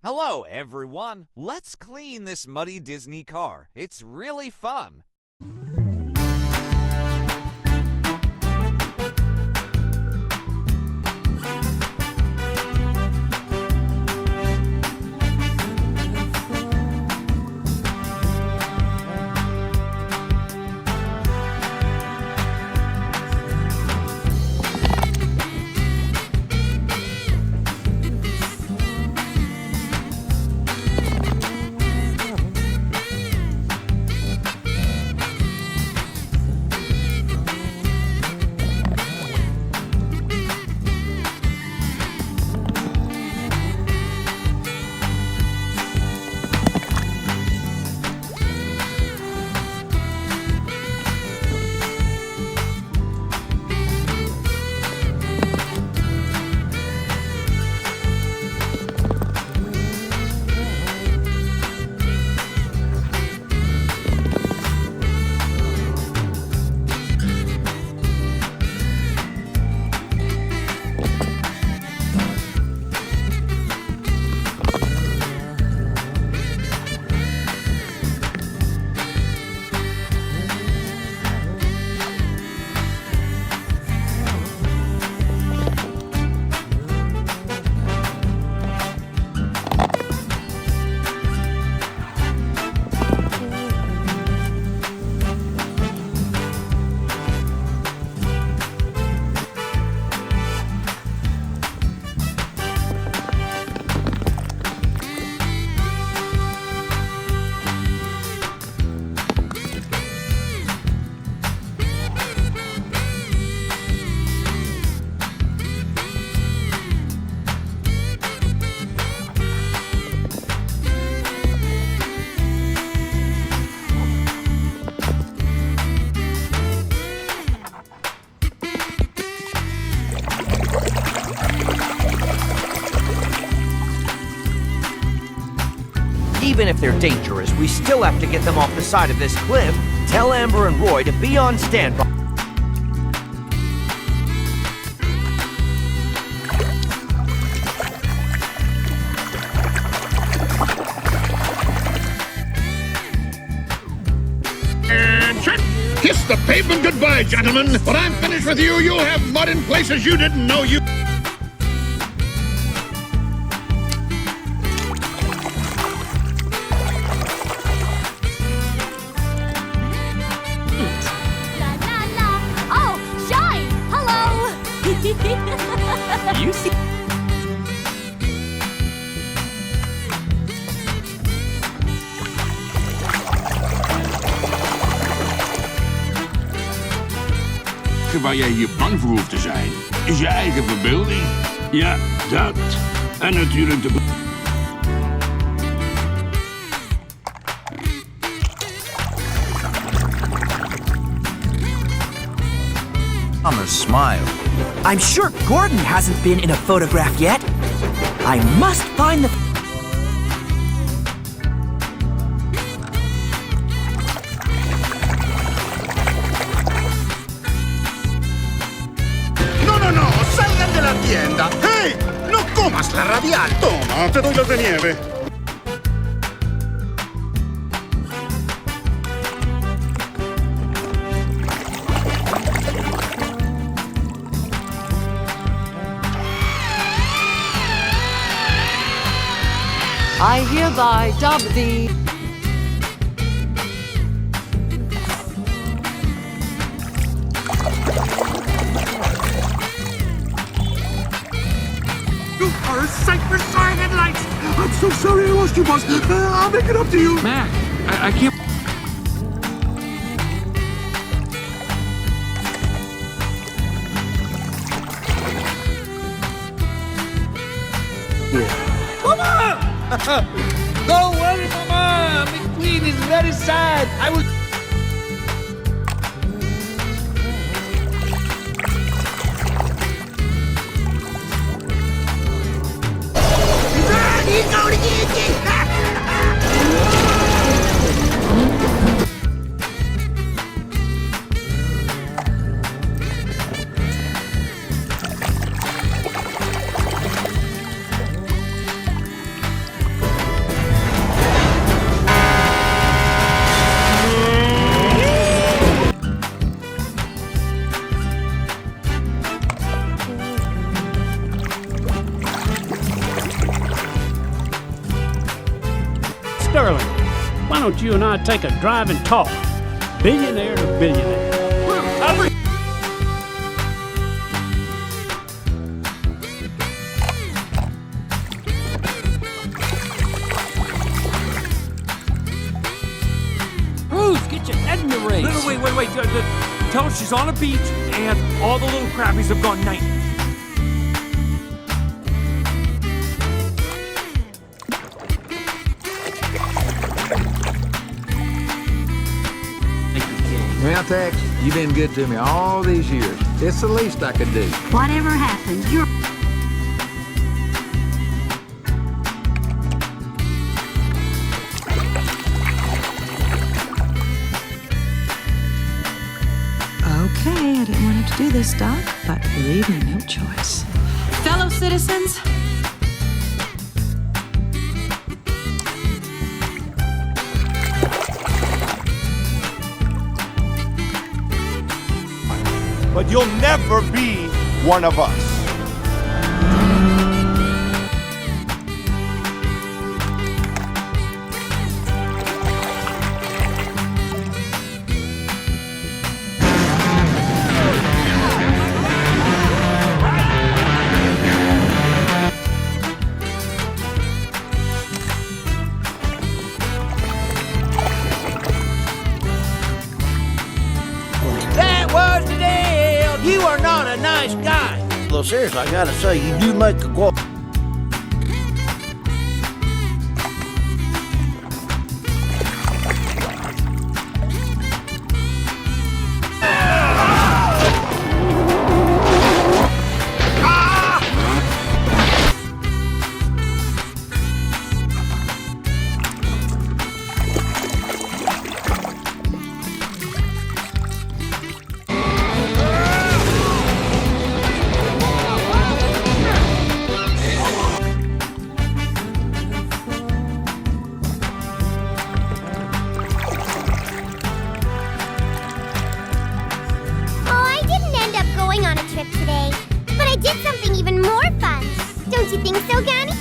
Hello, everyone. Let's clean this muddy Disney car. It's really fun. Even if they're dangerous, we still have to get them off the side of this cliff. Tell Amber and Roy to be on standby. And check! Kiss the pavement goodbye, gentlemen. When I'm finished with you, you'll have mud in places you didn't know you... You see? Waar jij je bang voor hoeft te zijn, is je eigen verbeelding. Ja, dat. En natuurlijk de... Summer smile. I'm sure Gordon hasn't been in a photograph yet. I must find the... No, salgan de la tienda. ¡Hey! ¡No comas la radial! Toma, te doy las de nieve. I hereby dub thee. You are a sight for sore headlights! I'm so sorry I lost you, boss. I'll make it up to you. Mac, I can't... Don't worry, Mama! McQueen is very sad. I will... He's going to get you! Sterling, why don't you and I take a drive and talk? Billionaire to billionaire. Bruce, get your head in the race. No, wait. Tell her she's on a beach and all the little crappies have gone night. Well, Tex, you've been good to me all these years. It's the least I could do. Whatever happens, you're... Okay, I didn't want to have to do this, Doc, but believe me, no choice. Fellow citizens, but you'll never be one of us. That was the deal. You are not a nice guy. Well, seriously, I gotta say, you do make a quote. Today, but I did something even more fun. Don't you think so, Granny?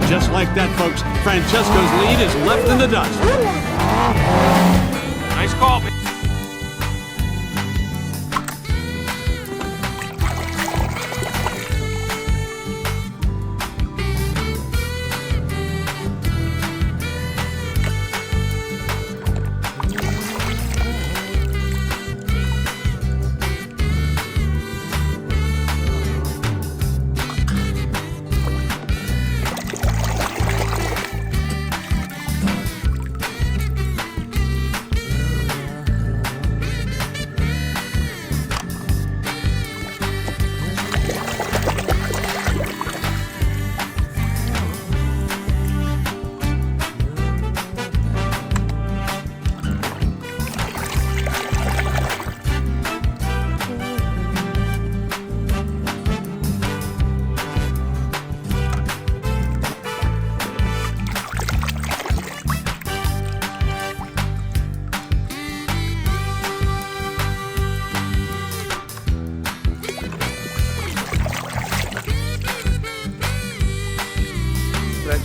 Just like that, folks, Francesco's lead is left in the dust. Nice call, man.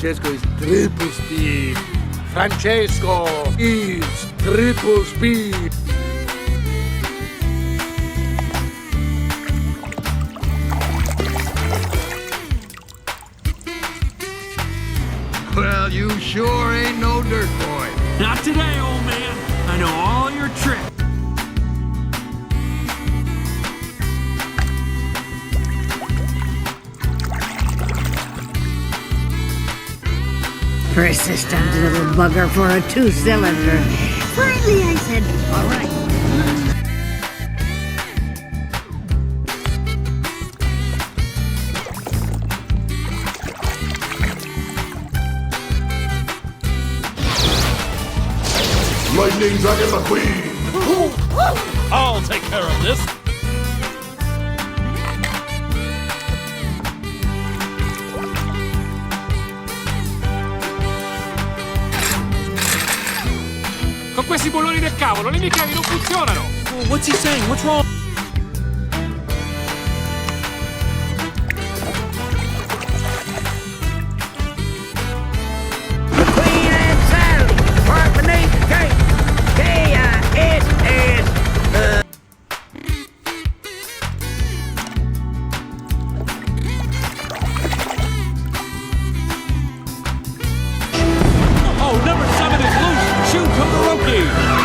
Francesco is triple speed. Francesco is triple speed. Well, you sure ain't no dirt boy. Not today, old man. I know all your tricks. Persistent little bugger for a two-cylinder. Finally, I said, all right. Lightning Dragon McQueen. I'll take care of this. Con questi bolloni del cavolo, le mie chiavi non funzionano! What's he saying? What's wrong? game.